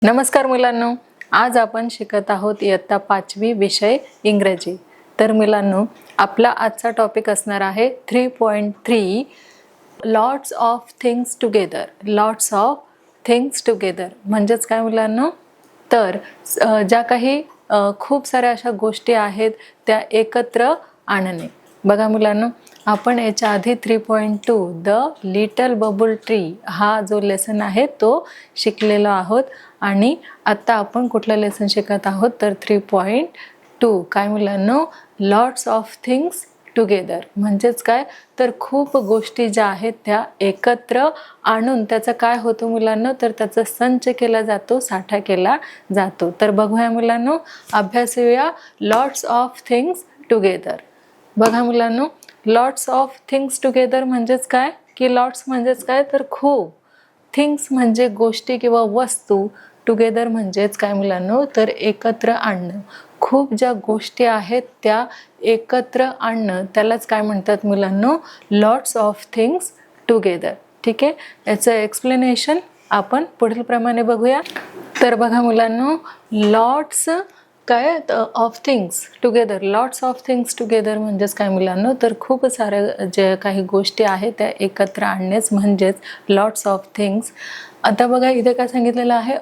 नमस्कार मुलांनो, आज आपण शिकत आहोत इयत्ता 5वी विषय इंग्रजी। तर मुलांनो, आपला आजचा टॉपिक असणार आहे 3.3 lots of things together. Lots of things together म्हणजेच काय मुलांनो, तर ज्या काही खूप साऱ्या अशा गोष्टी आहेत त्या एकत्र आणणे। बघा मुलांनो, आपण याच्या आधी 3.2 द लिटल बबल ट्री हा जो लेसन आहे तो शिकलेलो आहोत आणि आता आपण कुठलं लेसन शिकत आहोत तर 3.2 काय मुलांनो, लॉट्स ऑफ थिंग्स टुगेदर म्हणजेच काय तर खूप गोष्टी ज्या आहेत त्या एकत्र आणून त्याचं काय होतं मुलांनो, तर त्याचा संच केला जातो, साठा केला जातो। तर बघूया मुलांनो, अभ्यासूया लॉट्स ऑफ थिंग्स टुगेदर। बघा मुलांनो, लॉट्स ऑफ थिंग्स टुगेदर म्हणजेच काय की लॉट्स म्हणजेच काय तर खूप, थिंग्स म्हणजे गोष्टी किंवा वस्तू, टुगेदर म्हणजेच काय मुलांनो तर एकत्र आणणं। खूप ज्या गोष्टी आहेत त्या एकत्र आणणं त्यालाच काय म्हणतात मुलांनो, लॉट्स ऑफ थिंग्स टुगेदर। ठीक आहे, याचं एक्सप्लेनेशन आपण पुढील प्रमाणे बघूया। तर बघा मुलांनो, लॉट्स काय of things together, lots of things together म्हणजेच काय मुलांनो तर खूप साऱ्या जे काही गोष्टी आहेत त्या एकत्र आणणेच म्हणजेच लॉट्स ऑफ थिंग्स। आता बघा इथे काय सांगितलेलं आहे,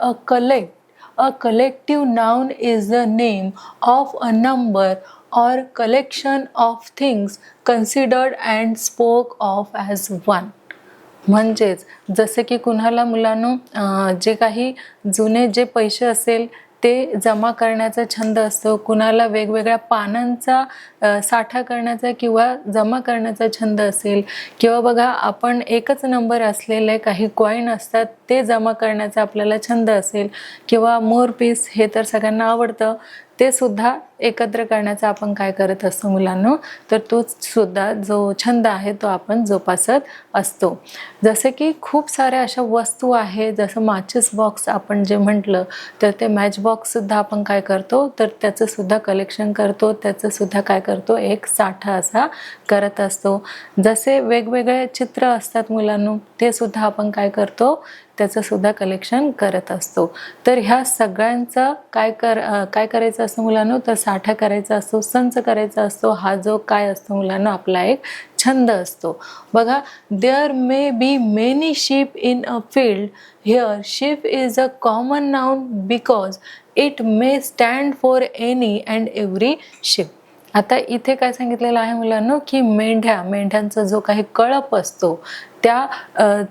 a collective noun is the name of a number or collection of things considered and spoke of as one। म्हणजेच जसे की कुणाला मुलांनो जे काही जुने जे पैसे असेल ते जमा करण्याचा छंद असतो, कुणाला वेगवेगळ्या पानांचा साठा करण्याचा किंवा जमा करण्याचा छंद असेल, किंवा बघा आपण एकच नंबर असलेले काही कॉईन असतात ते जमा करण्याचा आपल्याला छंद असेल, किंवा मोरपीस हे तर सगळ्यांना आवडतं ते सुद्धा एकत्र करण्याचा आपण काय करत असतो मुलांनो, तर तो सुद्धा जो छंद आहे तो आपण जोपासत असतो। जसे की खूप साऱ्या अशा वस्तू आहेत, जसं माचिस बॉक्स आपण जे म्हटलं तर ते मॅच बॉक्स सुद्धा आपण काय करतो तर त्याचं सुद्धा कलेक्शन करतो, त्याचं सुद्धा काय करतो एक साठा असा करत असतो। जसे वेगवेगळे चित्र असतात मुलांनो ते सुद्धा आपण काय करतो त्याचं सुद्धा कलेक्शन करत असतो। तर ह्या सगळ्यांचा काय करायचं असतं मुलांनो तर साठा करायचा असतो, संच करायचा असतो। हा जो काय असतो मुलांनो आपला एक छंद असतो। बघा, there may be many sheep in a field, here sheep is a common noun because it may stand for any and every sheep. आता इथे काय सांगितलेलं आहे मुलांनो की मेंढ्यांचा जो काही कळप असतो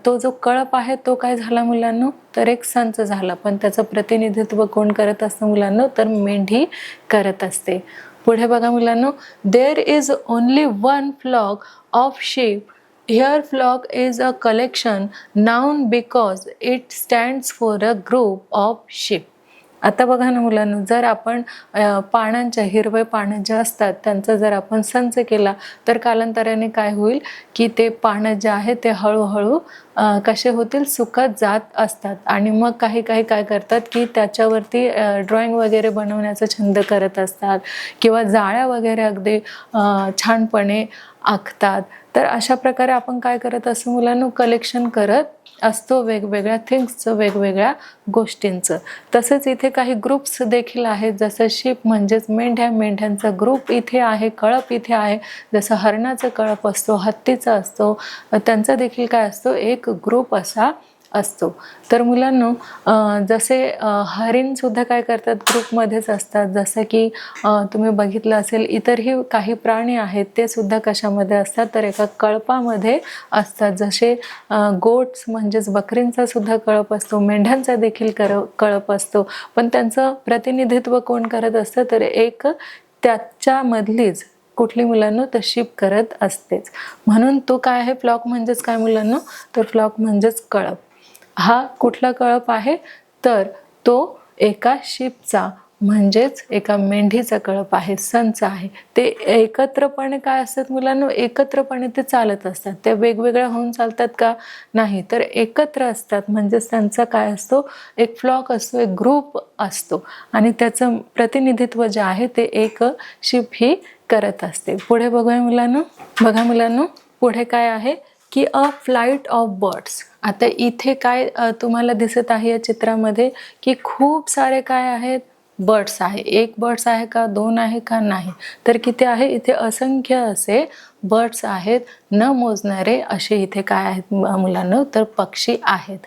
तो जो कळप आहे तो काय झाला मुलांनो तर एक संच झाला, पण त्याचं प्रतिनिधित्व कोण करत असतं मुलांनो तर मेंढी करत असते। पुढे बघा मुलांनो, there is only one flock of sheep, here flock is a collection noun because it stands for a group of sheep. आता बघा ना मुलांनो, जर आपण पानांच्या हिरवे पानं जे असतात त्यांचा जर आपण संच केला तर कालांतराने काय होईल की ते पानं जे आहेत ते हळूहळू कसे होतील सुकत जात असतात, आणि मग काही काय करतात की त्याच्यावरती ड्रॉइंग वगैरे बनवण्याचा छंद करत असतात किंवा जाळ्या वगैरे अगदी छानपणे आखतात। तर अशा प्रकारे आपण काय करत असतो मुलांनो, कलेक्शन करत असतो वेगवेगळ्या थिंग्सचं, वेगवेगळ्या गोष्टींचं। तसेच इथे काही ग्रुप्स देखील आहेत, जसं शीप म्हणजेच मेंढ्यांचा ग्रुप इथे आहे, कळप इथे आहे। जसं हरणाचा कळप असतो, हत्तीचा असतो, त्यांचा देखील काय असतो एक ग्रुप असा असतो। तर मुलांनो, जसे हरिण सुद्धा काय करतात ग्रुपमध्येच असतात, जसं की तुम्ही बघितलं असेल इतरही काही प्राणी आहेत ते सुद्धा कशामध्ये असतात तर एका कळपामध्ये असतात। जसे गोट्स म्हणजेच बकरींचा सुद्धा कळप असतो, मेंढ्यांचा देखील कळप असतो, पण त्यांचं प्रतिनिधित्व कोण करत असतं तर एक त्याच्यामधलीच कुठली मुलांनो तर शीप करत असतेच। म्हणून तो काय आहे फ्लॉक म्हणजेच काय मुलांनो तर फ्लॉक म्हणजेच कळप। हा कुठला कळप आहे तर तो एका शीपचा म्हणजेच एका मेंढीचा कळप आहे, संच आहे। ते एकत्रपणे काय असतात मुलांनो, एकत्रपणे ते चालत असतात। ते वेगवेगळ्या होऊन चालतात का नाही, तर एकत्र असतात म्हणजेच त्यांचा काय असतो एक फ्लॉक असतो, एक ग्रुप असतो, आणि त्याचं प्रतिनिधित्व जे आहे ते एक शीप ही करत असते। पुढे बघूया मुलांनो, बघा मुलांनो पुढे काय आहे की अ फ्लाईट ऑफ बर्ड्स. आता इथे काय तुम्हाला दिसत आहे या चित्रामध्ये की खूप सारे काय आहेत, बर्ड्स आहे. एक बर्ड्स आहे का, दोन आहे का, नाही. तर किती आहे, इथे असंख्य असे बर्ड्स आहेत, न मोजणारे असे इथे काय आहेत मुलांनो, तर पक्षी आहेत.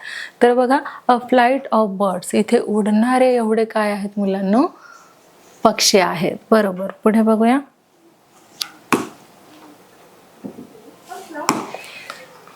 तर बघा, अ फ्लाईट ऑफ बर्ड्स, इथे उडणारे एवढे काय आहेत मुलांनो, पक्षी आहेत. बरोबर. पुढे बघूया.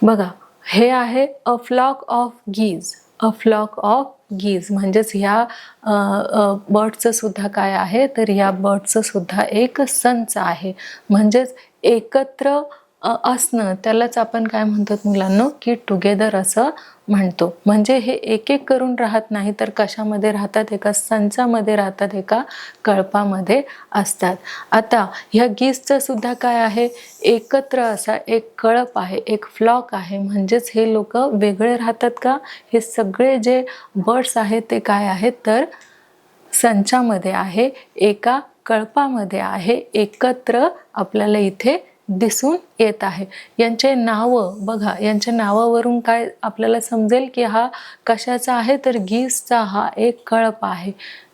बघा, हे आहे a flock of geese. A flock of geese म्हणजेच ह्या बर्डचं सुद्धा काय आहे, तर ह्या बर्डचं सुद्धा एक संच आहे. म्हणजेच एकत्र असणं, त्यालाच आपण काय म्हणतात मुलांनो, की टुगेदर असं म्हणतो. म्हणजे हे एक एक करून राहत नाही, तर कशामध्ये राहतात, एका संचामध्ये राहतात, एका कळपामध्ये असतात. आता ह्या गीजचं सुद्धा काय आहे, एकत्र असा एक कळप आहे, एक फ्लॉक आहे. म्हणजेच हे लोक वेगळे राहतात का, हे सगळे जे बर्ड्स आहेत ते काय आहेत, तर संचामध्ये आहे, एका कळपामध्ये आहे, एकत्र आपल्याला इथे दिसून येत आहे. यांचे नावं बघा, यांच्या नावावरून काय आपल्याला समजेल की हा कशाचा आहे, तर गीजचा हा एक कळप आहे.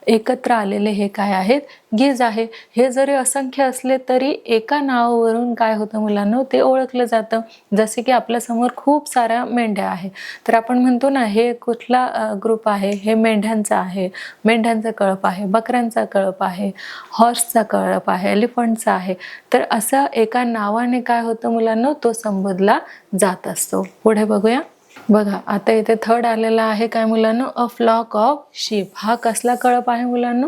एकत्र आलेले हे काय आहेत, गीज आहे. हे जरी असंख्य असले तरी एका नावावरून काय होतं मुलांनो, ते ओळखलं जातं. जसे की आपल्या समोर खूप साऱ्या मेंढ्या आहे, तर आपण म्हणतो ना, हे कुठला ग्रुप आहे, हे मेंढ्यांचा आहे, मेंढ्यांचा कळप आहे, बकऱ्यांचा कळप आहे, हॉर्सचा कळप आहे, एलिफंटचा आहे. तर असं एका नावाने काय होतं मुलांनो, तो संबोधला जात असतो. पुढे बघूया. बघा, आता इथे थर्ड आलेला आहे काय मुलांनो, अ फ्लॉक ऑफ शीप. हा कसला कळप आहे मुलांनो,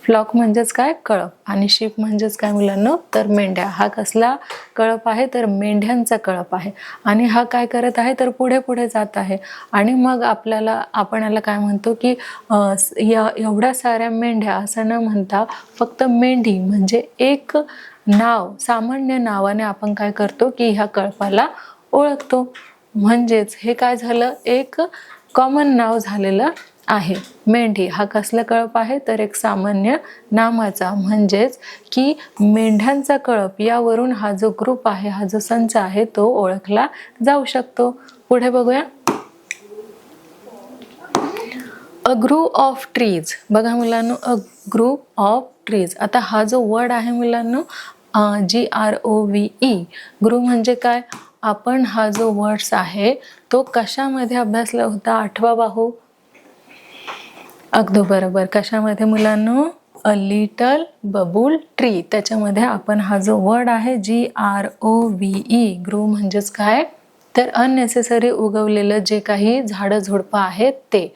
फ्लॉक म्हणजेच काय, कळप, आणि शीप म्हणजेच काय मुलांनो, तर मेंढ्या. हा कसला कळप आहे, तर मेंढ्यांचा कळप आहे. आणि हा काय करत आहे, तर पुढे पुढे जात आहे. आणि मग आपण याला काय म्हणतो की एवढ्या साऱ्या मेंढ्या असं न म्हणता फक्त मेंढी म्हणजे एक नाव, सामान्य नावाने आपण काय करतो की ह्या कळपाला ओळखतो. म्हणजेच हे काय झालं, एक कॉमन नाव झालेलं आहे. मेंढी हा कसला कळप आहे, तर एक सामान्य नामाचा. म्हणजेच की मेंढ्यांचा कळप यावरून हा जो ग्रुप आहे, हा जो संच आहे, तो ओळखला जाऊ शकतो. पुढे बघूया. अ ग्रुप ऑफ ट्रीज. बघा मुलांनो, अ ग्रुप ऑफ ट्रीज. आता हा जो वर्ड आहे मुलांनो, GROVE, ग्रुप म्हणजे काय, आपण हा जो वर्ड्स आहे तो कशामध्ये अभ्यासला होता, आठवा बाहू. अगदी बरोबर. कशामध्ये मुलांनो, अ लिटल बबूल ट्री. त्याच्यामध्ये आपण हा जो वर्ड आहे GROVE, ग्रो म्हणजेच काय, तर अननेसेसरी उगवलेलं जे काही झाडं झुडपं आहेत ते.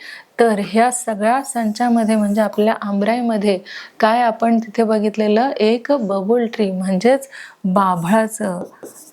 तर ह्या सगळ्या संचामध्ये म्हणजे आपल्या आंब्राईमध्ये काय आपण तिथे बघितलेलं, एक बबूल ट्री म्हणजेच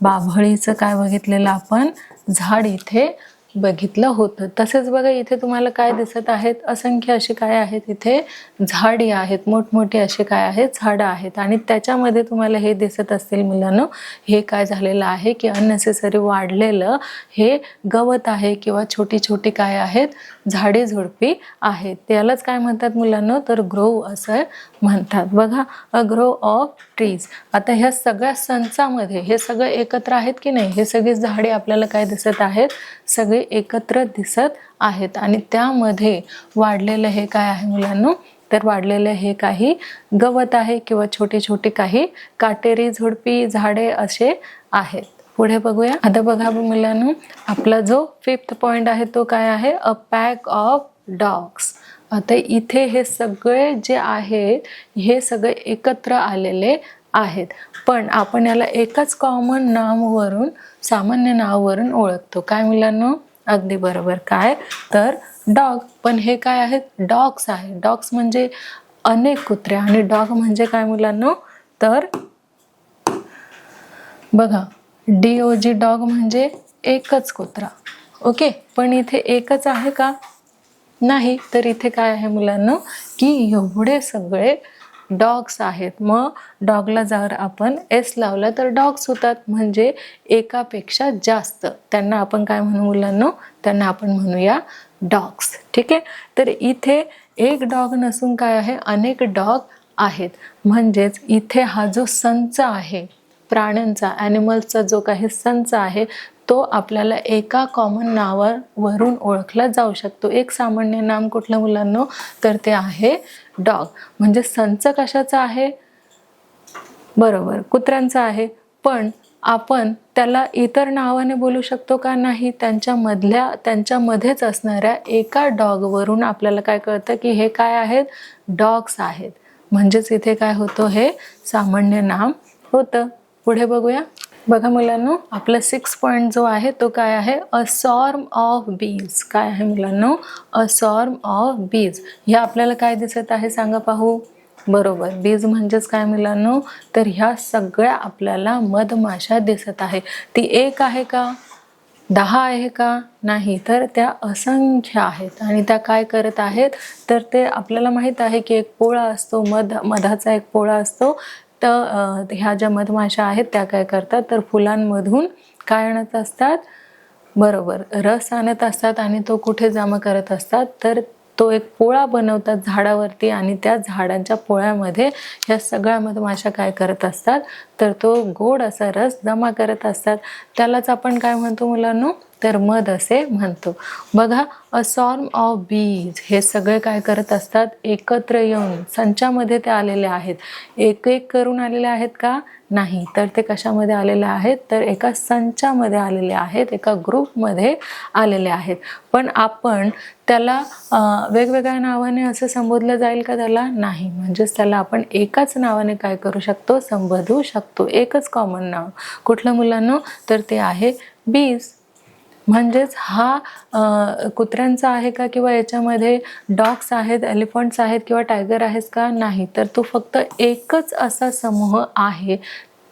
बाभळीचं काय बघितलेलं आपण, झाड इथे बघितलं होतं. तसेच बघा, इथे तुम्हाला काय दिसत आहेत, असंख्य अशी काय आहेत, इथे झाडी आहेत, मोठमोठी अशी काय आहेत, झाडं आहेत. आणि त्याच्यामध्ये तुम्हाला हे दिसत असतील मुलांनो, हे काय झालेलं आहे की अननेसेसरी वाढलेलं हे गवत आहे किंवा छोटी छोटी काय आहेत, झाडे झुडपी आहेत. त्यालाच काय म्हणतात मुलांनो, तर ग्रोव असं म्हणतात. बघा, अ ग्रोव ऑफ ट्रीज. आता ह्या सगळ्या संचामध्ये हे सगळं एकत्र आहेत की नाही, हे सगळी झाडे आपल्याला काय दिसत आहेत, सगळे एकत्र दिसत आहेत. आणि त्यामध्ये वाढलेलं हे काय आहे मुलांनो, तर वाढलेलं हे काही गवत आहे किंवा छोटे छोटे काही काटेरी झुडपी झाडे असे आहेत. पुढे बघूया. आता बघा मुलांनो, आपला जो 5th पॉइंट आहे तो काय आहे, अ पॅक ऑफ डॉग्स. आता इथे हे सगळे जे आहेत, हे सगळे एकत्र आलेले आहेत, पण आपण याला एकाच कॉमन नावावरून, सामान्य नावावरून ओळखतो. काय मुलांनो, अगदी बरोबर, काय, तर डॉग. पण हे काय आहेत, डॉग्स आहे. डॉग्स म्हणजे अनेक कुत्रे, आणि डॉग म्हणजे काय मुलांनो, तर बघा, DOG, डॉग म्हणजे एकच कुत्रा. ओके, पण इथे एकच आहे का, नाही. तर इथे काय आहे मुलांनो, की एवढे सगळे डॉग्स आहेत. मग डॉगला जर आपण S लावला तर डॉग्स होतात, म्हणजे एकापेक्षा जास्त. त्यांना आपण काय म्हणू मुलांनो, त्यांना आपण म्हणूया डॉग्स. ठीक आहे. तर इथे एक डॉग नसून काय आहे, अनेक डॉग आहेत. म्हणजेच इथे हा जो संच आहे, प्राण्यांचा, ॲनिमल्सचा जो काही संच आहे तो आपल्याला एका कॉमन नावावरून ओळखला जाऊ शकतो. एक सामान्य नाम कुठलं मुलांनो, तर ते आहे डॉग. म्हणजे संच कशाचा आहे? बरोबर, कुत्र्यांचा आहे. पण आपण त्याला इतर नावाने बोलू शकतो का? नाही. त्यांच्यामध्येच असणाऱ्या एका डॉगवरून आपल्याला काय कळतं की हे काय आहेत? डॉग्स आहेत. म्हणजेच इथे काय होतं, हे सामान्य नाम होतं. पुढे बघूया. बघा मुलांनो, आपला 6 पॉइंट जो आहे तो काय आहे? अ सॉर्म ऑफ बीज. काय आहे मुलांनो? अ सॉर्म ऑफ बीज. ह्या आपल्याला काय दिसत आहे सांगा पाहू? बरोबर, बीज म्हणजेच काय मुलांनो, तर ह्या सगळ्या आपल्याला मधमाशा दिसत आहे. ती एक आहे का? 10 आहे का? नाही, तर त्या असंख्य आहेत. आणि त्या काय करत आहेत? तर ते आपल्याला माहीत आहे की एक पोळा असतो, मधाचा एक पोळा असतो. तर ह्या ज्या मधमाशा आहेत त्या काय करतात, तर फुलांमधून काय आणत असतात? बरोबर, रस आणत असतात आणि तो कुठे जमा करत असतात, तर तो एक पोळा बनवतात झाडावरती आणि त्या झाडांच्या पोळ्यामध्ये ह्या सगळ्या मधमाशा काय करत असतात, तर तो गोड असा रस जमा करत असतात. त्यालाच आपण काय म्हणतो मुलांनो, तर मध असे म्हणतो. बघा, अ सॉर्म ऑफ बीज, हे सगळे काय करत असतात? एकत्र येऊन संचामध्ये ते आलेले आहेत. एक एक करून आलेले आहेत का? नाही, तर ते कशामध्ये आलेले आहेत? तर एका संचामध्ये आलेले आहेत, एका ग्रुपमध्ये आलेले आहेत. पण आपण त्याला वेगवेगळ्या नावाने असं संबोधलं जाईल का त्याला? नाही. म्हणजेच त्याला आपण एकाच नावाने काय करू शकतो? संबोधू शकतो. एकच कॉमन नाव. कुठलं मुलांनो? तर ते आहे बीज. म्हणजेच हा कुत्र्यांचा आहे का, किंवा याच्यामध्ये डॉग्स आहेत, एलिफंट्स आहेत किंवा टायगर आहेत का? नाही, तर तो फक्त एकच असा समूह आहे.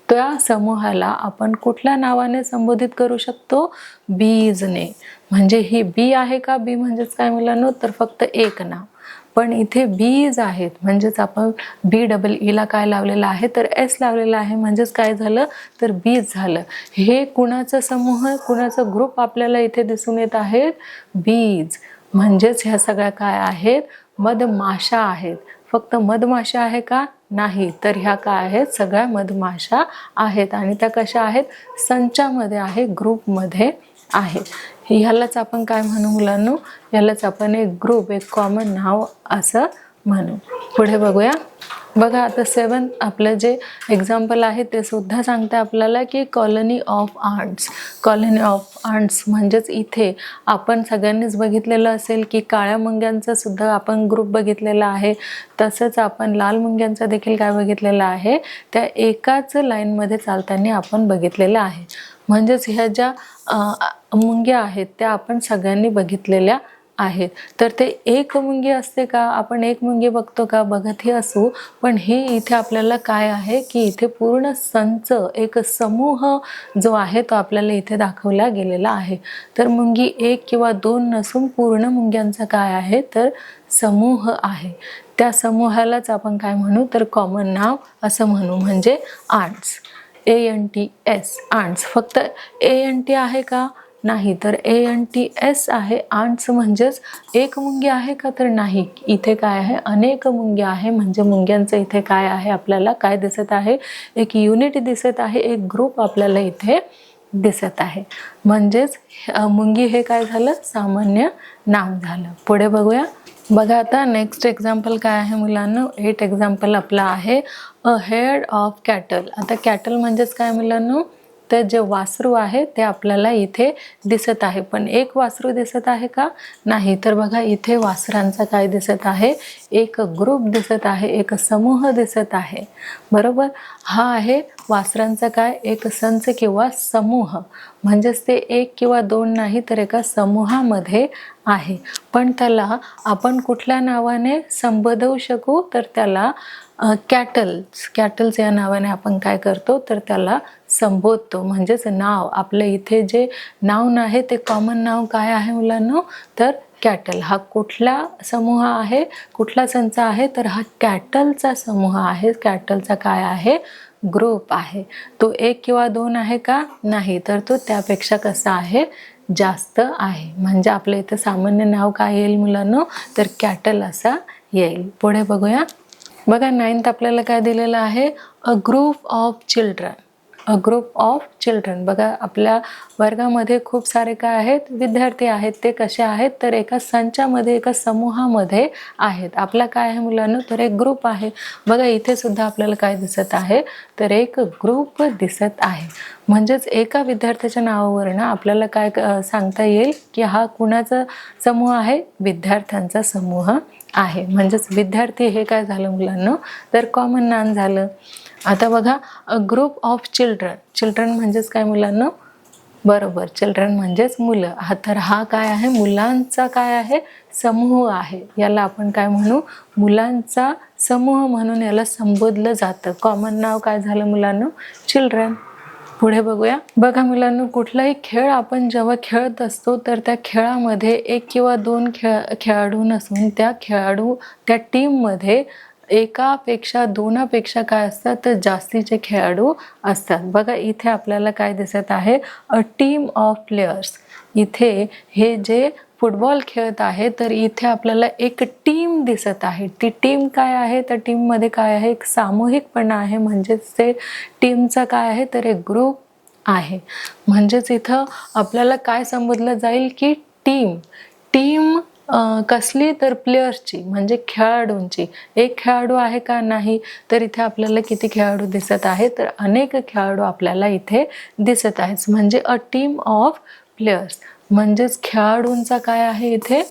त्या समूहाला आपण कुठल्या नावाने संबोधित करू शकतो? बीजने. म्हणजे ही बी आहे का? बी म्हणजेच काय मुलांनो, तर फक्त एक नाव. पण इथे बीज आहेत, म्हणजेच आपण BEE ला काय लावलेलं आहे, तर S लावलेला आहे. म्हणजेच काय झालं, तर बीज झालं. हे कुणाचा समूह, कुणाचा ग्रुप आपल्याला इथे दिसून येत आहेत? बीज. म्हणजेच ह्या सगळ्या काय आहेत? मधमाशा आहेत. फक्त मधमाशा आहे का? नाही, तर ह्या काय आहेत? सगळ्या मधमाशा आहेत. आणि त्या कशा आहेत? संचामध्ये आहे, ग्रुपमध्ये आहे. ह्यालाच आपण काय म्हणू मुलांनो? ह्यालाच आपण एक ग्रुप, एक कॉमन नाव असं म्हणू. पुढे बघूया. बघा, आता 7 आपलं जे एक्झाम्पल आहे ते सुद्धा सांगते आपल्याला की colony of ants. Colony of ants म्हणजेच इथे आपण सगळ्यांनीच बघितलेलं असेल की काळ्या मुंग्यांचा सुद्धा आपण ग्रुप बघितलेला आहे. तसंच आपण लाल मुंग्यांचा देखील काय बघितलेला आहे, त्या एकाच लाईनमध्ये चालताना आपण बघितलेलं आहे. म्हणजेच ह्या ज्या मुंग्या आहेत त्या आपण सगळ्यांनी बघितलेल्या आहेत. तर ते एक मुंगी असते का? आपण एक मुंगी बघतो का? बघतही असू, पण हे इथे आपल्याला काय आहे की इथे पूर्ण संच, एक समूह जो आहे तो आपल्याला इथे दाखवला गेलेला आहे. तर मुंगी एक किंवा दोन नसून पूर्ण मुंग्यांचा काय आहे, तर समूह आहे. त्या समूहालाच आपण काय म्हणू, तर कॉमन नाव असं म्हणू, म्हणजे ants. ANTS, ants. फक्त ANT आहे का? नाही, तर ANTS आहे. ants म्हणजेच एक मुंगी आहे का? तर नाही, इथे काय आहे? अनेक मुंग्या आहे. म्हणजे मुंग्यांचं इथे काय आहे? आपल्याला काय दिसत आहे? एक युनिट दिसत आहे, एक ग्रुप आपल्याला इथे दिसत आहे. म्हणजेच मुंगी हे काय झालं? सामान्य नाम झालं. पुढे बघूया. बघा, आता नेक्स्ट एक्झाम्पल काय आहे मुलांना? 8 एक्झाम्पल आपला आहे अ हेड ऑफ कॅटल. आता कॅटल म्हणजेच काय मुलांना? तर जे वासरू आहे ते आपल्याला इथे दिसत आहे. पण एक वासरू दिसत आहे का? नाही, तर बघा इथे वासरांचा काय दिसत आहे? एक ग्रुप दिसत आहे, एक समूह दिसत आहे. बरोबर, हा आहे वासरांचा काय? एक संच किंवा समूह. म्हणजेच ते एक किंवा दोन नाही, तर एका समूहामध्ये आहे. पण त्याला आपण कुठल्या नावाने संबोधवू शकू, तर त्याला कॅटल्स या नावाने आपण काय करतो, तर त्याला संबोधतो. म्हणजेच नाव आपलं इथे जे नाउन आहे ते कॉमन नाव काय आहे मुलांनो, तर कॅटल. हा कुठला समूह आहे, कुठला संच आहे, तर हा कॅटलचा समूह आहे. कॅटलचा काय आहे? ग्रुप आहे. तो एक किंवा दोन आहे का? नाही, तर तो त्यापेक्षा कसा आहे? जास्त आहे. म्हणजे आपल्या इथं सामान्य नाव काय येईल मुलांनो, तर कॅटल असा येईल. पुढे बघूया. बघा, 9th आपल्याला काय दिलेलं आहे? अ group of children. A group of children. बघा आपल्या वर्गामध्ये खूप सारे काय आहेत, विद्यार्थी आहेत. ते कसे आहेत तर एका संचामध्ये, एका समूहामध्ये आहेत. आपला काय आहे मुलांना तर एक ग्रुप आहे. बघा इथे सुद्धा आपल्याला काय दिसत आहे तर एक ग्रुप दिसत आहे. म्हणजेच एका विद्यार्थ्याच्या नावावरून आपल्याला काय सांगता येईल की हा कुणाचा समूह आहे, विद्यार्थ्यांचा समूह आहे. म्हणजेच विद्यार्थी हे काय झालं मुलांना तर कॉमन नाउन झालं. आता बघा अ ग्रुप ऑफ चिल्ड्रन. चिल्ड्रन म्हणजेच काय मुलांना, बरोबर चिल्ड्रन म्हणजेच मुलं. तर हा काय आहे, मुलांचा काय आहे, समूह आहे. याला आपण काय म्हणू, मुलांचा समूह म्हणून याला संबोधलं जातं. कॉमन नाव काय झालं मुलांना, चिल्ड्रन. पुढे बघूया. बघा मुलांना कुठलाही खेळ आपण जेव्हा खेळत असतो तर त्या खेळामध्ये एक किंवा दोन खेळाडू नसून त्या टीममध्ये एकापेक्षा दोनापेक्षा काय असतात तर जास्तीचे खेळाडू असतात. बघा इथे आपल्याला काय दिसत आहे, अ टीम ऑफ प्लेयर्स. इथे हे जे फुटबॉल खेळत आहे तर इथे आपल्याला एक टीम दिसत आहे. ती टीम काय आहे, तर टीममध्ये काय आहे, एक सामूहिकपणा आहे. म्हणजेच ते टीमचा काय आहे तर एक ग्रुप आहे. म्हणजेच इथं आपल्याला काय संबोधलं जाईल की टीम. टीम कसली तर प्लेयर्सची म्हणजे खेळाडूंची. एक खेळाडू आहे का नाही, तर इथे आपल्याला किती खेळाडू दिसत आहे तर अनेक खेळाडू आपल्याला इथे दिसत आहेत. म्हणजे अ टीम ऑफ प्लेयर्स म्हणजेच खेळाडूंचा काय आहे, इथे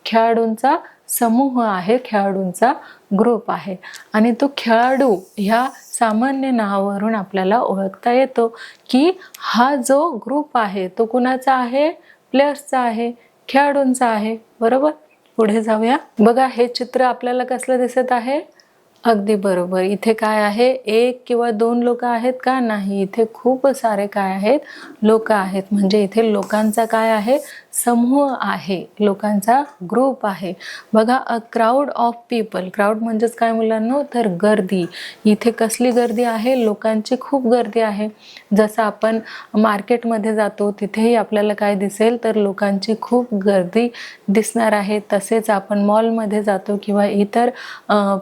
खेळाडूंचा समूह आहे, खेळाडूंचा ग्रुप आहे. आणि तो खेळाडू ह्या सामान्य नावावरून आपल्याला ओळखता येतो की हा जो ग्रुप आहे तो कुणाचा आहे, प्लेयर्सचा आहे, खेळाडूंचा आहे. बरोबर. पुढे जाऊया. बघा हे चित्र आपल्याला कसलं दिसत आहे, अगदी बरोबर. इथे काय आहे, एक किंवा दोन लोक आहेत का नाही, इथे खूप सारे काय आहेत, लोक आहेत. म्हणजे इथे लोकांचा काय आहे, समूह आहे, लोकांचा ग्रुप आहे. बघा अ क्राऊड ऑफ पीपल. क्राऊड म्हणजेच काय मुलांना तर गर्दी. इथे कसली गर्दी आहे, लोकांची खूप गर्दी आहे. जसं आपण मार्केटमध्ये जातो तिथेही आपल्याला काय दिसेल तर लोकांची खूप गर्दी दिसणार आहे. तसेच आपण मॉलमध्ये जातो किंवा इतर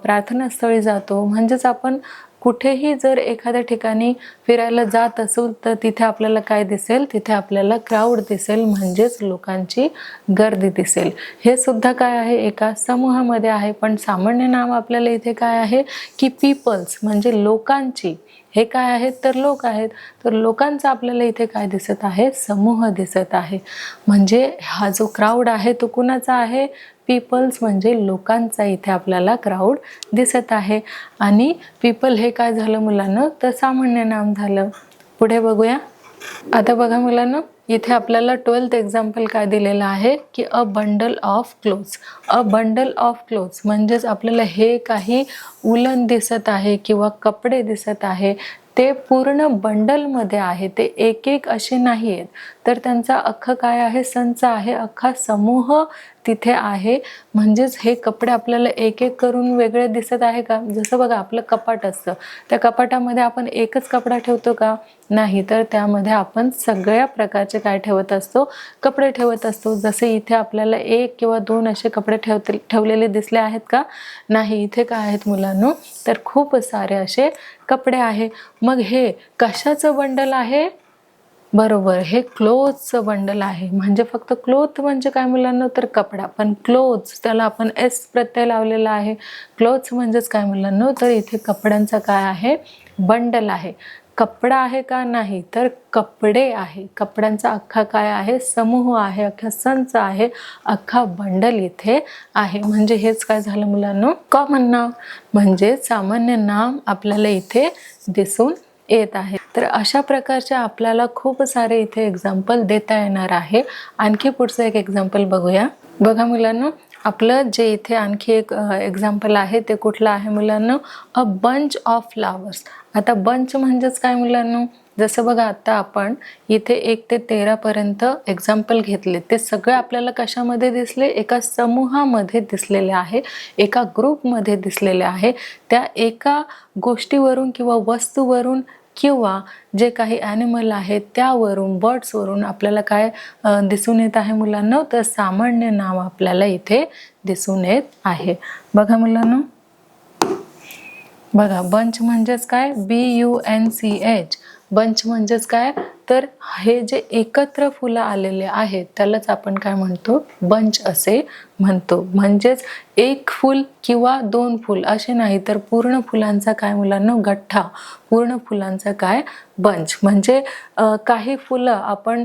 प्रार्थनास्थळी जातो. म्हणजेच आपण कुठेही जर एखाद्या ठिकाणी फिरायला जात असू तर तिथे आपल्याला काय दिसेल, तिथे आपल्याला क्राऊड दिसेल. म्हणजेच लोकांची गर्दी दिसेल. हे सुद्धा काय आहे, एका समूहामध्ये आहे. पण सामान्य नाम आपल्याला इथे काय आहे की पीपल्स म्हणजे लोकांची. हे काय आहेत तर लोक आहेत. तर लोकांचा आपल्याला इथे काय दिसत आहे, समूह दिसत आहे. म्हणजे हा जो क्राऊड आहे तो कुणाचा आहे, पीपल्स म्हणजे लोकांचा इथे आपल्याला क्राऊड दिसत आहे. आणि पीपल हे काय झालं मुलांना तर सामान्य नाम झालं. पुढे बघूया. आता बघा मुलांना इथे आपल्याला 12th एक्झाम्पल काय दिलेलं आहे की a bundle of clothes. A bundle of clothes म्हणजेच आपल्याला हे काही उलन दिसत आहे किंवा कपडे दिसत आहे. ते पूर्ण बंडलमध्ये आहे, ते एक एक असे नाही आहेत. तर त्यांचा अख्खा काय आहे, संच आहे, अख्खा समूह तिथे आहे. म्हणजेच हे कपडे आपल्याला एक एक करून वेगळे दिसत आहे का. जसं बघा आपलं कपाट असतं, त्या कपाटामध्ये आपण एकच कपडा ठेवतो का, नाही. तर त्यामध्ये आपण सगळ्या प्रकारचे काय ठेवत असतो, कपडे ठेवत असतो. जसे इथे आपल्याला एक किंवा दोन असे कपडे ठेवलेले दिसले आहेत का, नाही. इथे काय आहेत मुलांनो तर खूप सारे असे कपडे आहे. मग हे कशाचं बंडल आहे, बरोबर हे क्लोथचं बंडल आहे. म्हणजे फक्त क्लोथ म्हणजे काय मुलांना तर कपडा, पण क्लोथ्स त्याला आपण एस प्रत्यय लावलेला आहे. क्लोथ्स म्हणजेच काय मुलांना तर इथे कपड्यांचा काय आहे, बंडल आहे. कपडा आहे का, नाही. तर कपडे आहे. कपड्यांचा अख्खा काय आहे, समूह आहे, अख्खा संच आहे, अख्खा बंडल इथे आहे. म्हणजे हेच काय झालं मुलांना, कॉमन नाम म्हणजे सामान्य नाम आपल्याला इथे दिसून येत आहे. तर अशा प्रकारचे आपल्याला खूप सारे इथे एक्झाम्पल देता येणार आहे. आणखी पुढचं एक एक्झाम्पल बघूया. बघा मुलांना आपलं जे इथे आणखी एक एक्झाम्पल आहे ते कुठलं आहे मुलांना, अ बंच ऑफ फ्लावर्स. आता बंच म्हणजेच काय मुलांना, जसं बघा आता आपण इथे 1 ते 13 पर्यंत एक्झाम्पल घेतले. ते सगळे आपल्याला कशामध्ये दिसले, एका समूहामध्ये दिसलेले आहे, एका ग्रुपमध्ये दिसलेले आहे. त्या एका गोष्टीवरून किंवा वस्तूवरून किंवा जे काही ॲनिमल आहेत त्यावरून, बर्ड्सवरून आपल्याला काय दिसून येत आहे मुलांना तर सामान्य नाव आपल्याला इथे दिसून येत आहे. बघा मुलांना, बघा बंच म्हणजेच काय, BUNCH बंच म्हणजेच काय, तर हे जे एकत्र फुलं आलेले आहेत त्यालाच आपण काय म्हणतो, बंच असे म्हणतो. म्हणजेच एक फूल किंवा दोन फूल असे नाही, तर पूर्ण फुलांचा काय मुलांना, गठ्ठा, पूर्ण फुलांचा काय, बंच. म्हणजे काही फुलं आपण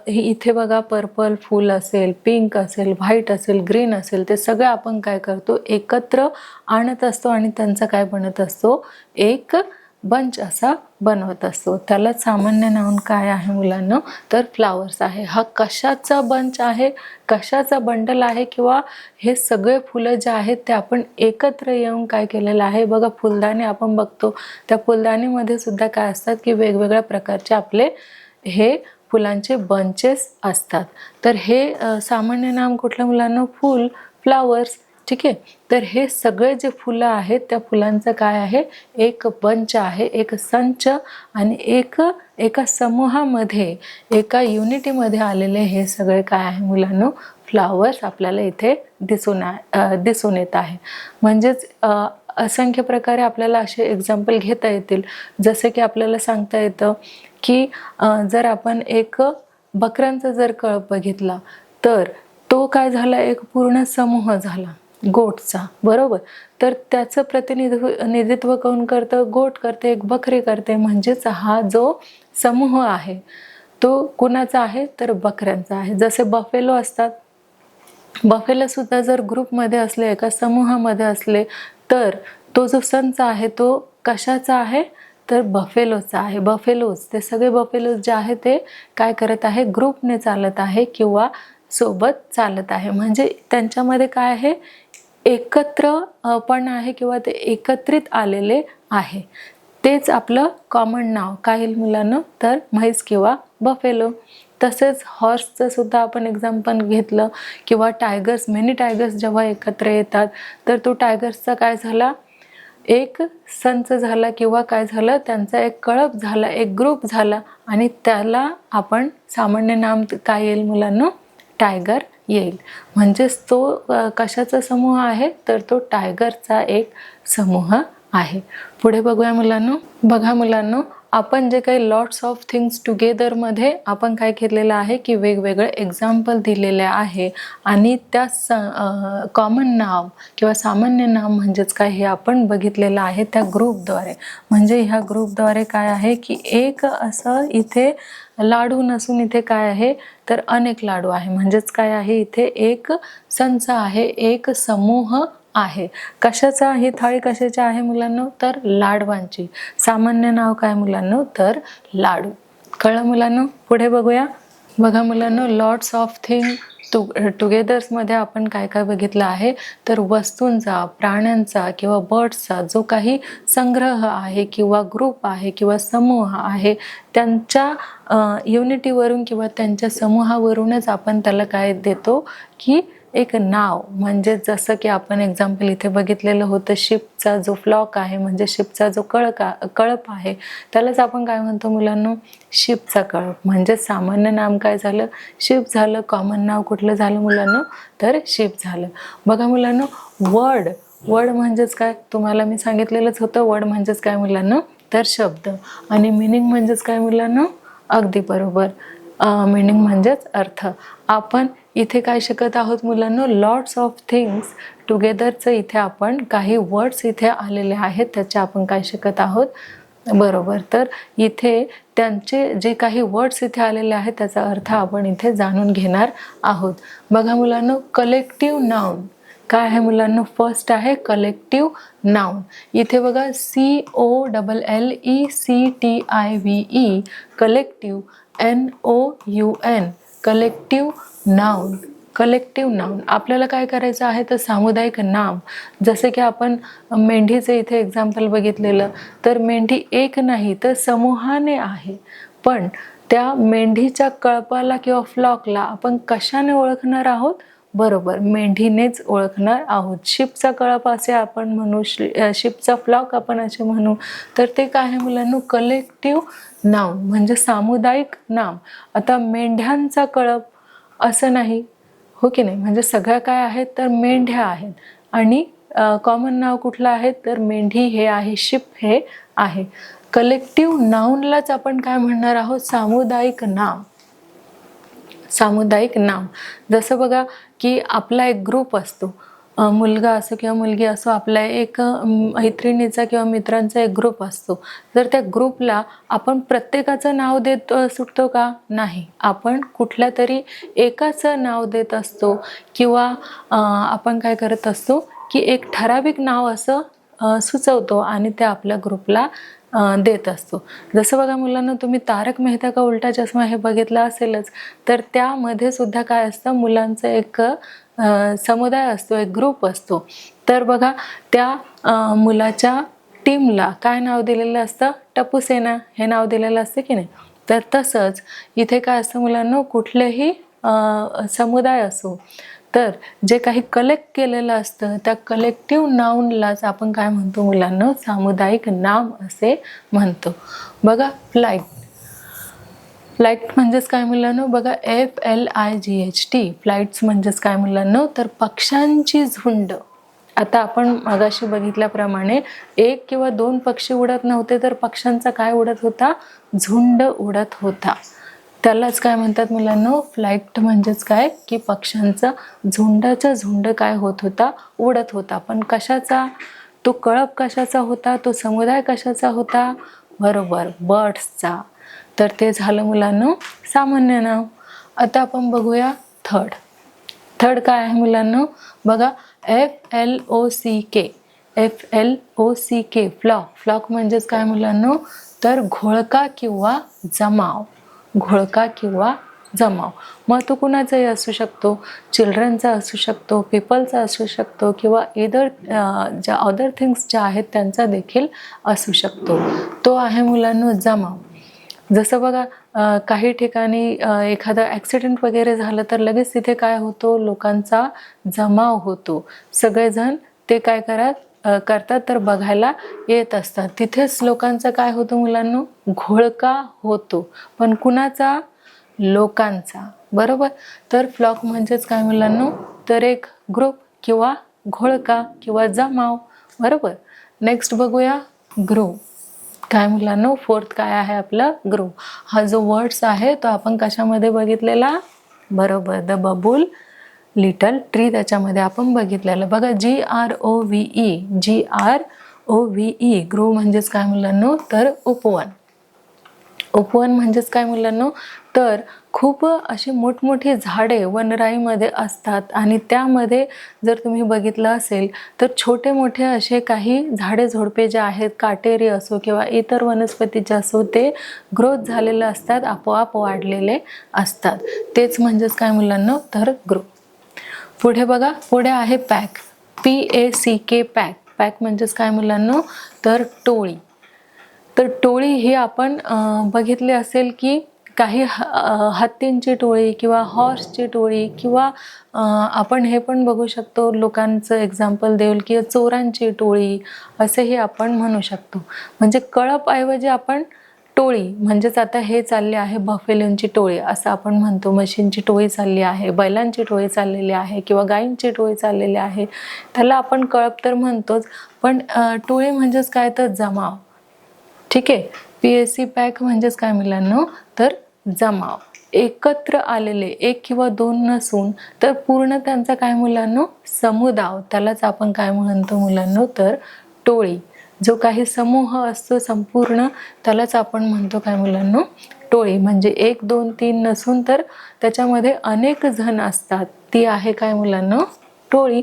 इथे बघा पर्पल फूल असेल, पिंक असेल, व्हाईट असेल, ग्रीन असेल, ते सगळं आपण काय करतो, एकत्र आणत असतो आणि त्यांचा काय बनत असतो, एक बंच असा बनवत असतो. त्याला सामान्य नाव काय आहे मुलांना, तर फ्लावर्स आहे. हा कशाचा बंच आहे, कशाचा बंडल आहे, किंवा हे सगळे फुलं जे आहेत ते आपण एकत्र येऊन काय केलेलं आहे बघा. फुलदाणी आपण बघतो, त्या फुलदाणीमध्ये सुद्धा काय असतात की वेगवेगळ्या प्रकारचे आपले हे फुलांचे बंचेस असतात. तर हे सामान्य नाम कुठलं मुलांना, फूल, फ्लावर्स. ठीक आहे. तर हे सगळे जे फुलं आहेत त्या फुलांचं काय आहे, एक बंच आहे, एक संच, आणि एका समूहामध्ये, एका युनिटीमध्ये आलेले हे सगळे काय आहे मुलांनो, फ्लावर्स आपल्याला इथे दिसून येत आहे. म्हणजेच असंख्य प्रकारे आपल्याला असे एक्झाम्पल घेता येतील. जसे की आपल्याला सांगता येतं की जर आपण एक बकऱ्यांचा जर कळप बघितला, तर तो काय झाला, एक पूर्ण समूह झाला गोटचा, बरोबर. तर त्याचं प्रतिनिधित्व कोण करतं, गोट करते, एक बकरी करते. म्हणजेच हा जो समूह आहे तो कुणाचा आहे, तर बकऱ्यांचा आहे. जसे बफेलो असतात, बफेलो सुद्धा जर ग्रुपमध्ये असले, एका समूहामध्ये असले, तर तो जो संच आहे तो कशाचा आहे, तर बफेलोचा आहे. बफेलोज, ते सगळे बफेलोज जे आहे ते काय करत आहे, ग्रुपने चालत आहे किंवा सोबत चालत आहे. म्हणजे त्यांच्यामध्ये काय आहे, एकत्र पण आहे किंवा ते एकत्रित आलेले आहे. तेच आपलं कॉमन नाव काय येईल मुलांना, तर म्हैस किंवा बफेलो. तसेच हॉर्सचं सुद्धा आपण एक्झाम्पल घेतलं, किंवा टायगर्स, मेनी टायगर्स जेव्हा एकत्र येतात, तर तो टायगर्सचा काय झाला, एक संच झाला, किंवा काय झालं, त्यांचा एक कळप झाला, एक ग्रुप झाला, आणि त्याला आपण सामान्य नाम काय येईल मुलांना, टायगर येईल. म्हणजेच तो कशाचा समूह आहे, तर तो टायगरचा एक समूह आहे. पुढे बघूया मुलांनो. बघा मुलांनो, आपण जे काही लॉट्स ऑफ थिंग्स टुगेदर मध्ये आपण काय केलेलं आहे की वेगवेगळे एक्झाम्पल दिलेले आहे, आणि त्या कॉमन नाव किंवा सामान्य नाम म्हणजेच काय हे आपण बघितलेलं आहे त्या ग्रुपद्वारे. म्हणजे ह्या ग्रुपद्वारे काय आहे की एक असं इथे लाडू नसून इथे काय आहे, तर अनेक लाडू आहे. म्हणजेच काय आहे, इथे एक संच आहे, एक समूह आहे. कशाचा, ही थाळी कशाची आहे मुलांनो, तर लाडवांची. सामान्य नाव काय मुलांनो, तर लाडू. कळलं मुलांनो. पुढे बघूया. बघा मुलांनो, लॉट्स ऑफ थिंग टुगेदर्समध्ये आपण काय काय बघितलं आहे, तर वस्तूंचा, प्राण्यांचा किंवा बर्ड्सचा जो काही संग्रह आहे किंवा ग्रुप आहे किंवा समूह आहे, त्यांच्या युनिटीवरून किंवा त्यांच्या समूहावरूनच आपण त्याला काय देतो की एक नाव. म्हणजे जसं की आपण एक्झाम्पल इथे बघितलेलं होतं, शिपचा जो फ्लॉक आहे, म्हणजे शिपचा जो कळप आहे, त्यालाच आपण काय म्हणतो मुलांनो, शिपचा कळप. म्हणजे सामान्य नाम काय झालं, शिप झालं. कॉमन नाव कुठलं झालं मुलांनो, तर शिप झालं. बघा मुलांनो, वर्ड म्हणजेच काय, तुम्हाला मी सांगितलेलंच होतं. वर्ड म्हणजेच काय मुलांनो, तर शब्द. आणि मिनिंग म्हणजेच काय मुलांनो, अगदी बरोबर, मिनिंग म्हणजेच अर्थ. आपण इथे काय शिकत आहोत मुलांनो, लॉट्स ऑफ थिंग्स टुगेदरचं इथे आपण काही वर्ड्स इथे आलेले आहेत, त्याचे आपण काय शिकत आहोत, बरोबर. तर इथे त्यांचे जे काही वर्ड्स इथे आलेले आहेत त्याचा अर्थ आपण इथे जाणून घेणार आहोत. बघा मुलांनो, कलेक्टिव्ह नाउन काय आहे मुलांनो, फर्स्ट आहे कलेक्टिव्ह नाउन. इथे बघा COLLECTIVE, collective, NOUN, collective noun. Collective noun आपल्याला काय करायचं आहे, तर सामुदायिक नाम. जसे की आपण मेंढीचे इथे एक्झाम्पल बघितलेलं, तर मेंढी एक नाही तर समूहाने आहे. पण त्या मेंढीच्या कळपाला किंवा फ्लॉकला आपण कशाने ओळखणार आहोत, बरोबर, मेंढीनेच ओळखणार आहोत. शिपचा कळप असे आपण म्हणू, शिपचा फ्लॉक आपण असे म्हणू. तर ते काय आहे मुलांनो, कलेक्टिव्ह नाउन म्हणजे सामुदायिक नाम. आता मेंढ्यांचा कळप असं नाही, हो की नाही. म्हणजे सगळ्या काय आहेत, तर मेंढ्या आहेत. आणि कॉमन नाव कुठलं आहे, तर मेंढी हे आहे, शिप हे आहे. कलेक्टिव्ह नाउनलाच आपण काय म्हणणार आहोत, सामुदायिक नाम. सामुदायिक नाम. जसं बघा की आपला एक ग्रुप असतो, मुलगा असो किंवा मुलगी असो, आपला एक मैत्रिणीचा किंवा मित्रांचा एक ग्रुप असतो. जर त्या ग्रुपला आपण प्रत्येकाचं नाव देत सुटतो का? नाही. आपण कुठल्या तरी एकाचं नाव देत असतो किंवा आपण काय करत असतो की एक ठराविक नाव असं सुचवतो आणि ते आपल्या ग्रुपला देत असतो. जसं बघा मुलांना, तुम्ही तारक मेहता का उलटा चष्मा हे बघितलं असेलच, तर त्यामध्ये सुद्धा काय असतं, मुलांचं एक समुदाय असतो, एक ग्रुप असतो. तर बघा त्या मुलाच्या टीमला काय नाव दिलेलं असतं, टप्पू सेना हे नाव दिलेलं असतं की नाही. तर तसंच इथे काय असतं मुलांना, कुठलेही समुदाय असो, तर जे काही कलेक्ट केलेलं असतं त्या कलेक्टिव्ह नाउनलाच आपण काय म्हणतो मुलांना, सामुदायिक नाम असे म्हणतो. बघा फ्लाइट. फ्लाइट म्हणजेच काय मुलांनो, बघा FLIGHT. फ्लाइट्स म्हणजेच काय मुलांनो, तर पक्ष्यांची झुंड. आता आपण मगाशी बघितल्याप्रमाणे एक किंवा दोन पक्षी उडत नव्हते, तर पक्ष्यांचा काय उडत होता, झुंड उडत होता. त्यालाच काय म्हणतात मुलांनो, फ्लाइट म्हणजेच काय की पक्ष्यांचा झुंडाचा झुंड काय होत होता, उडत होता. पण कशाचा, तो कळप कशाचा होता, तो समुदाय कशाचा होता, बरोबर बर्ड्सचा. तर ते झालं मुलांनो सामान्य नाव. आता आपण बघूया थर्ड. थर्ड काय आहे मुलांनो, बघा FLOCK. FLOCK flock. फ्लॉक म्हणजेच काय मुलांनो, तर घोळका किंवा जमाव. घोळका किंवा जमाव. मग तो कुणाचाही असू शकतो, चिल्ड्रनचा असू शकतो, पीपलचा असू शकतो किंवा ज्या अदर थिंग्स ज्या आहेत त्यांचा देखील असू शकतो. तो आहे मुलांनो जमाव. जसं बघा काही ठिकाणी एखादा ॲक्सिडेंट वगैरे झालं तर लगेच तिथे काय होतो, लोकांचा जमाव होतो. सगळेजण ते काय करतात तर बघायला येत असतात. तिथेच लोकांचा काय होतो मुलांनो, घोळका होतो. पण कुणाचा, लोकांचा. बरोबर. तर फ्लॉक म्हणजेच काय मुलांनो, तर एक ग्रुप किंवा घोळका किंवा जमाव. बरोबर. नेक्स्ट बघूया ग्रो. काय मुलांनो, फोर्थ काय आहे आपलं, ग्रो. हा जो वर्ड्स आहे तो आपण कशामध्ये बघितलेला, बरोबर द बबूल लिटल ट्री, त्याच्यामध्ये आपण बघितलेलं. बघा GROVE. GROVE. ग्रो म्हणजेच काय मुलांनो, तर उपवन. उपवन म्हणजेच काय मुलांनो, तर खूप अशी मोठमोठी झाडे वनराईमध्ये असतात आणि त्यामध्ये जर तुम्ही बघितलं असेल तर छोटे मोठे असे काही झाडे झोडपे जे आहेत, काटेरी असो किंवा इतर वनस्पतीचे असो, ते ग्रोथ झालेले असतात, आपोआप वाढलेले असतात. तेच म्हणजेच काय मुलांनो, तर ग्रो. पुढे बघा, पुढे आहे पॅक. PACK. पॅक. पॅक म्हणजेच काय मुलांनो, तर टोळी. तर टोळी ही आपण बघितले असेल की काही हत्तींची टोळी किंवा हॉर्सची टोळी किंवा आपण हे पण बघू शकतो, लोकांचं एक्झाम्पल देईल की चोरांची टोळी असेही आपण म्हणू शकतो. म्हणजे कळपऐवजी आपण टोळी म्हणजेच आता हे चालले आहे बफेलोंची टोळी असं आपण म्हणतो, म्हशींची टोळी चालली आहे, बैलांची टोळी चाललेली आहे किंवा गायींची टोळी चाललेली आहे, त्याला आपण कळप तर म्हणतोच. पण टोळी म्हणजेच काय, तर जमाव. ठीक आहे. PAC पॅक म्हणजेच काय मुलांनो, तर जमाव. एकत्र आलेले, एक किंवा दोन नसून तर पूर्ण त्यांचा काय मुलांनो, समुदाय. त्यालाच आपण काय म्हणतो मुलांनो, तर टोळी. जो काही समूह असतो संपूर्ण, त्यालाच आपण म्हणतो काय मुलांनो, टोळी. म्हणजे एक दोन तीन नसून तर त्याच्यामध्ये अनेक जण असतात, ती आहे काय मुलांनो, टोळी.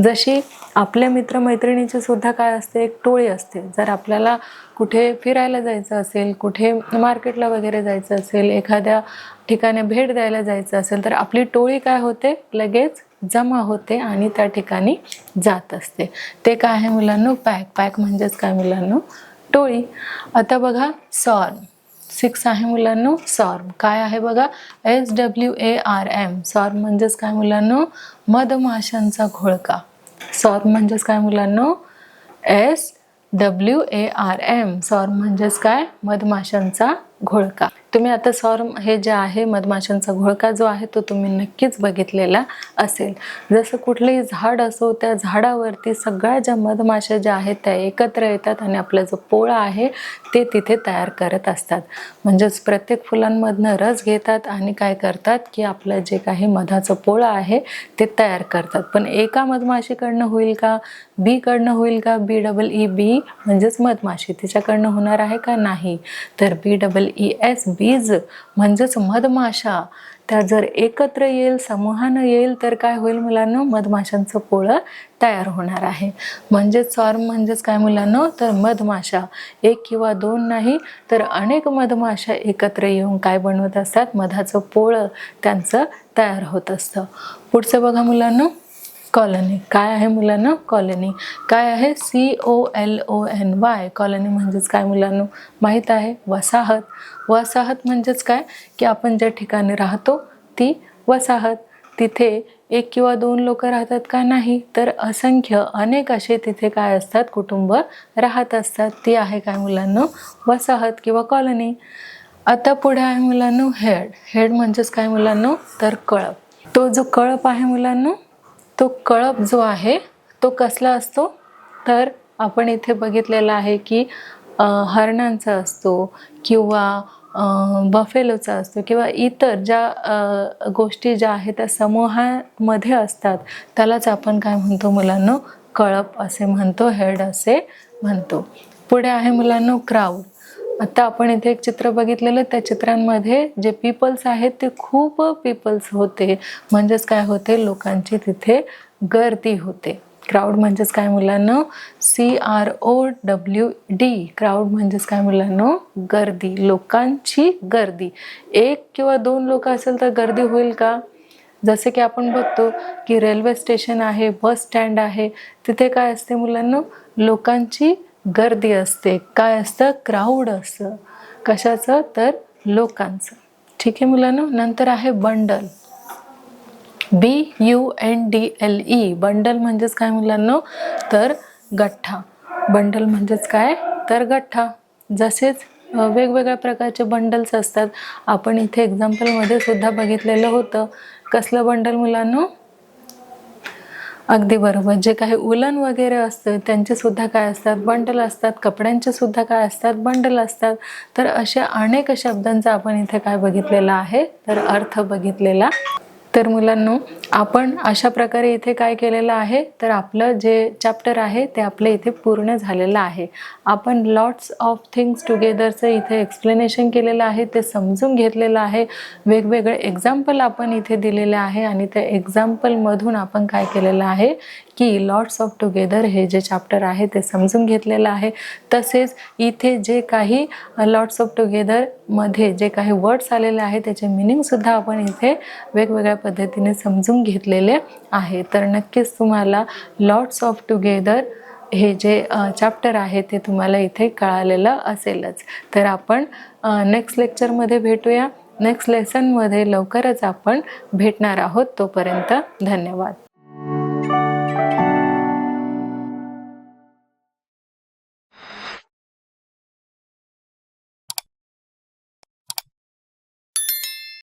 जशी आपल्या मित्रमैत्रिणीची सुद्धा काय असते, एक टोळी असते. जर आपल्याला कुठे फिरायला जायचं असेल, कुठे मार्केटला वगैरे जायचं असेल, एखाद्या ठिकाणी भेट द्यायला जायचं असेल, तर आपली टोळी काय होते, लगेच जमा होते आणि त्या ठिकाणी जात असते. ते काय आहे मुलांनो, पॅक. पॅक म्हणजेच काय मुलांनो, टोळी. आता बघा सॉर्म. 6 आहे मुलांनो, सॉर्म. काय आहे बघा, SWARM. सॉर्म म्हणजेच काय मुलांनो, मधमाशांचा घोळका. सॉर्म म्हणजेच काय मुलांनो, SWARM. सॉर्म म्हणजेच काय, मधमाशांचा घोळका. तुम्ही आता स्वार्म हे जे आहे मधमाशांचा घोळका जो आहे तो तुम्ही नक्कीच बघितलेला असेल. जसं कुठलंही झाड असो, त्या झाडावरती सगळ्या ज्या मधमाशा ज्या आहेत त्या एकत्र येतात आणि आपला जो पोळा आहे ते तिथे तयार करत असतात. म्हणजेच प्रत्येक फुलांमधनं रस घेतात आणि काय करतात की आपलं जे काही मधाचं पोळा आहे ते तयार करतात. पण एका मधमाशीकडनं होईल का, बीकडनं होईल का, BEE म्हणजेच मधमाशी तिच्याकडनं होणार आहे का, नाही. तर BEES बीज म्हणजेच मधमाशा त्या जर एकत्र येईल, समूहानं येईल तर काय होईल मुलांनो, मधमाशांचं पोळं तयार होणार आहे. म्हणजेच स्वार्म म्हणजेच काय मुलांनो, तर मधमाशा. एक किंवा दोन नाही तर अनेक मधमाशा एकत्र येऊन काय बनवत असतात, मधाचं पोळं त्यांचं तयार होत असतं. पुढचं बघा मुलांनो, कॉलनी. काय आहे मुलांनो, कॉलनी. काय आहे, COLONY. कॉलनी म्हणजेच काय मुलांनो, माहीत आहे, वसाहत. वसाहत म्हणजेच काय की आपण ज्या ठिकाणी राहतो ती वसाहत. तिथे एक किंवा दोन लोक राहतात का, नाही, तर असंख्य अनेक असे तिथे काय असतात, कुटुंब राहत असतात. ती आहे काय मुलांनो, वसाहत किंवा कॉलनी. आता पुढे आहे मुलांनो हेड. हेड म्हणजेच काय मुलांनो, तर कळप. तो जो कळप आहे मुलांनो, तो कळप जो आहे तो कसला असतो, तर आपण इथे बघितलेला आहे की हरणांचा असतो किंवा बफेलोचा असतो किंवा इतर ज्या गोष्टी ज्या आहेत त्या समूहामध्ये असतात त्यालाच आपण काय म्हणतो मुलांनो, कळप असे म्हणतो, हेड असे म्हणतो. पुढे आहे मुलांनो क्राऊड. आता आपण इथे एक चित्र बघितलेलं, त्या चित्रांमध्ये जे पीपल्स आहेत ते खूप पीपल्स होते. म्हणजेच काय होते, लोकांची तिथे गर्दी होते. क्राऊड म्हणजेच काय मुलांनो, CROWD. क्राऊड म्हणजेच काय मुलांनो, गर्दी, लोकांची गर्दी. एक किंवा दोन लोक असेल तर गर्दी होईल का. जसे की आपण बघतो की रेल्वे स्टेशन आहे, बस स्टँड आहे, तिथे काय असते मुलांनो, लोकांची गर्दी असते. काय असतं, क्राऊड असतं. कशाचं, तर लोकांचं. ठीक आहे मुलांनो. नंतर आहे बंडल. BUNDLE. बंडल म्हणजेच काय मुलांनो, तर गठ्ठा. बंडल म्हणजेच काय, तर गठ्ठा. जसेच वेगवेगळ्या प्रकारचे बंडल्स असतात. आपण इथे एक्झाम्पलमध्ये सुद्धा बघितलेलं होतं. कसलं बंडल मुलांनो, अगदी बरोबर, जे काही उलन वगैरे असतं त्यांचे सुद्धा काय असतात, बंडल असतात. कपड्यांचे सुद्धा काय असतात, बंडल असतात. तर अशा अनेक शब्दांचा आपण इथे काय बघितलेला आहे, तर अर्थ बघितलेला. तर मुलांनो, आपण अशा प्रकारे इथे काय केलेलं आहे, तर आपलं जे चॅप्टर आहे ते आपलं इथे पूर्ण झालेलं आहे. आपण लॉट्स ऑफ थिंग्स टुगेदरचं इथे एक्सप्लेनेशन केलेलं आहे, ते समजून घेतलेलं आहे. वेगवेगळे एक्झाम्पल आपण इथे दिलेले आहे आणि त्या एक्झाम्पलमधून आपण काय केलेलं आहे की लॉट्स ऑफ टुगेदर हे जे चॅप्टर आहे ते समजून घेतलेलं आहे. तसेच इथे जे काही लॉट्स ऑफ टुगेदरमध्ये जे काही वर्ड्स आलेले आहे त्याचे मिनिंगसुद्धा आपण इथे वेगवेगळ्या पद्धतीने समजून घेतलेले आहे. तर नक्कीच तुम्हाला लॉट्स ऑफ टुगेदर हे जे चॅप्टर आहे ते तुम्हाला इथे कळालेलं असेलच. तर आपण नेक्स्ट लेक्चरमध्ये भेटूया. नेक्स्ट लेसनमध्ये लवकरच आपण भेटणार आहोत. तोपर्यंत धन्यवाद.